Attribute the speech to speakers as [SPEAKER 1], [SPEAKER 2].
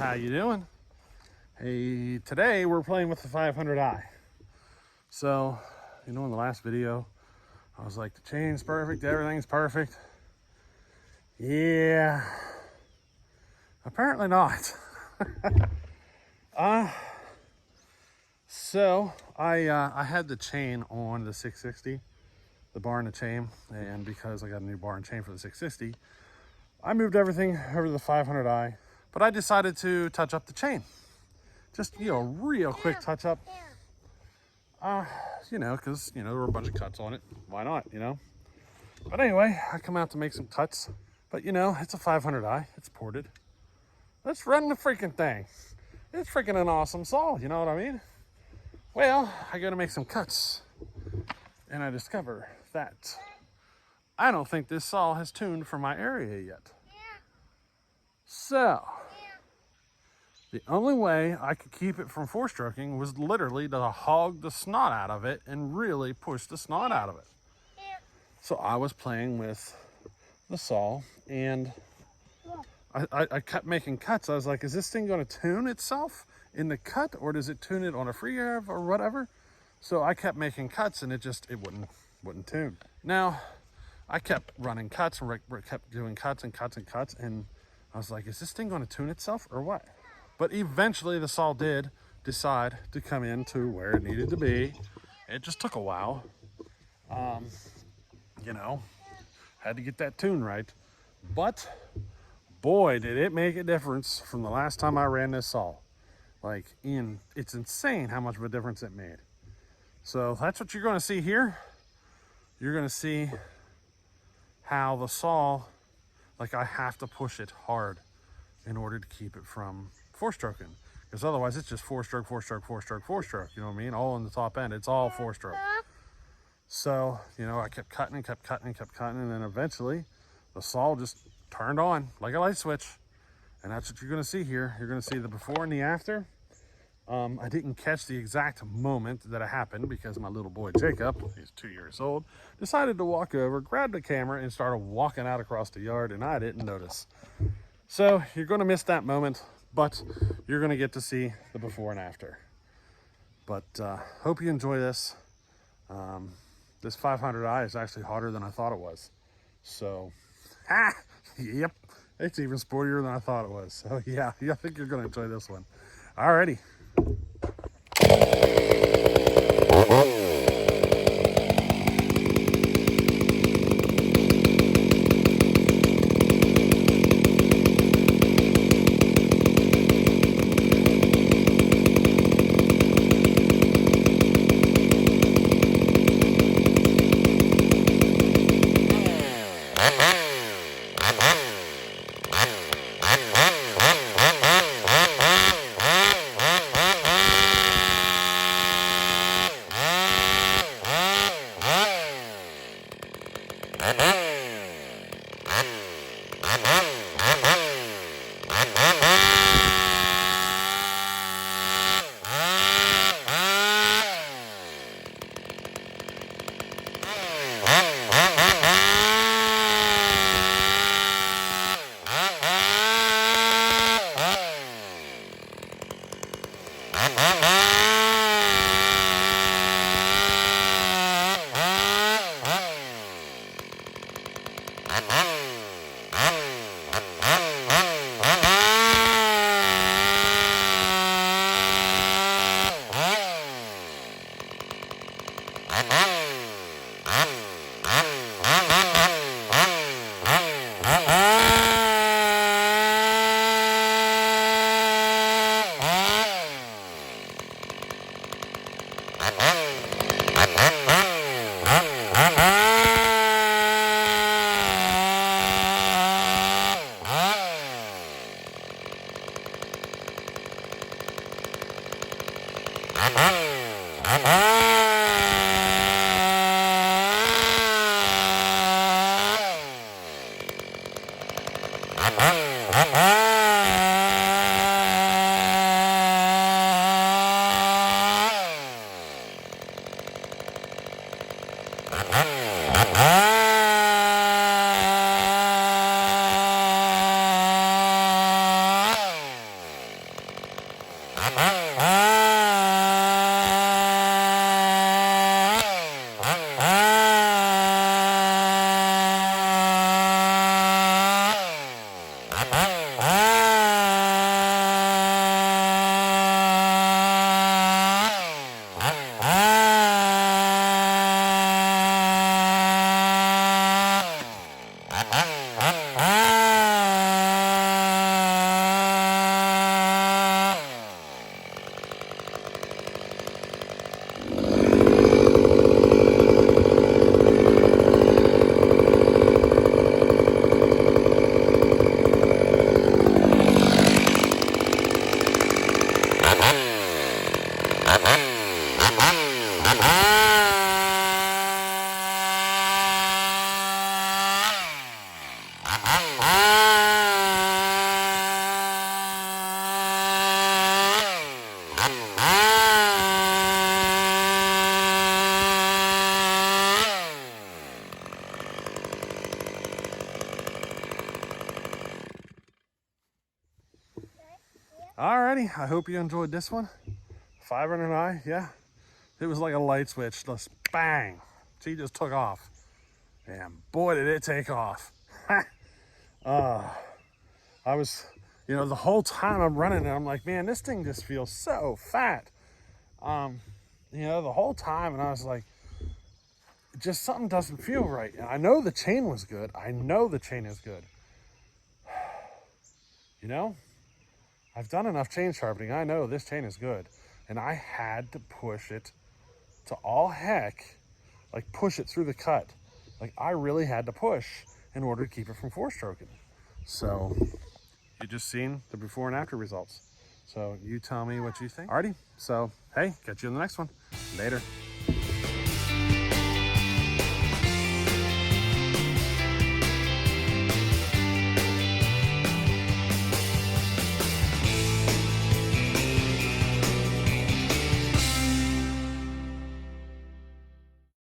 [SPEAKER 1] how you doing? Hey, today we're playing with the 500i. So, in the last video, I was like, the chain's perfect, everything's perfect. Yeah, apparently not. So I had the chain on the 660, the bar and the chain, and because I got a new bar and chain for the 660, I moved everything over to the 500i, but I decided to touch up the chain. Just, real quick touch up. Because, there were a bunch of cuts on it. Why not, But anyway, I come out to make some cuts. But, it's a 500i. It's ported. Let's run the freaking thing. It's freaking an awesome saw, you know what I mean? Well, I go to make some cuts. And I discover that I don't think this saw has tuned for my area yet. So, the only way I could keep it from four-stroking was literally to hog the snot out of it and really push the snot out of it. So I was playing with the saw, and I kept making cuts. I was like, is this thing going to tune itself in the cut, or does it tune it on a free rev or whatever? So I kept making cuts, and it wouldn't tune. Now, I kept running cuts and kept doing cuts and cuts and cuts, and I was like, is this thing going to tune itself or what? But eventually the saw did decide to come in to where it needed to be. It just took a while. Had to get that tune right. But boy, did it make a difference from the last time I ran this saw. It's insane how much of a difference it made. So that's what you're going to see here. You're going to see how the saw, I have to push it hard in order to keep it from four-stroking, because otherwise it's just four-stroke, four-stroke, four-stroke, four-stroke, you know what I mean? All on the top end, it's all four-stroke. So, I kept cutting and kept cutting and kept cutting, and then eventually the saw just turned on like a light switch, and that's what you're going to see here. You're going to see the before and the after. I didn't catch the exact moment that it happened because my little boy Jacob, he's 2 years old, decided to walk over, grab the camera, and started walking out across the yard, and I didn't notice. So you're going to miss that moment, but you're going to get to see the before and after. But hope you enjoy this. This 500i is actually hotter than I thought it was. So, yep, it's even sportier than I thought it was. So yeah, I think you're going to enjoy this one. Alrighty. Alrighty, I hope you enjoyed this one. 500i, yeah. It was like a light switch, just bang. She just took off. And boy, did it take off. I was, the whole time I'm running it, I'm like, man, this thing just feels so fat. The whole time, and I was like, just something doesn't feel right. And I know the chain was good. I know the chain is good. I've done enough chain sharpening. I know this chain is good. And I had to push it to all heck, like push it through the cut. Like I really had to push in order to keep it from four-stroking. So you just seen the before and after results. So you tell me what you think. Alrighty, so hey, catch you in the next one. Later.